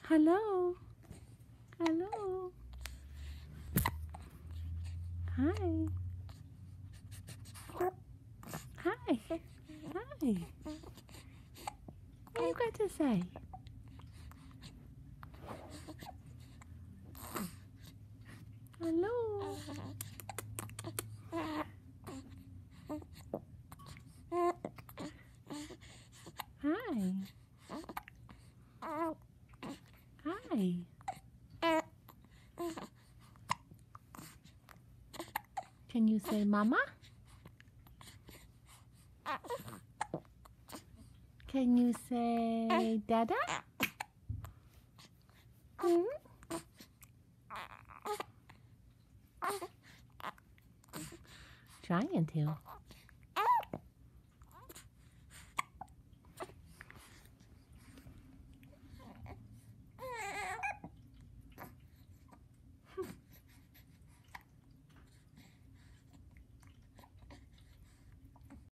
Hello. Hello. Hi. Hi. Hi. What you got to say? Hello. Hi. Hi. Can you say mama? Can you say dada? Hmm? Trying to.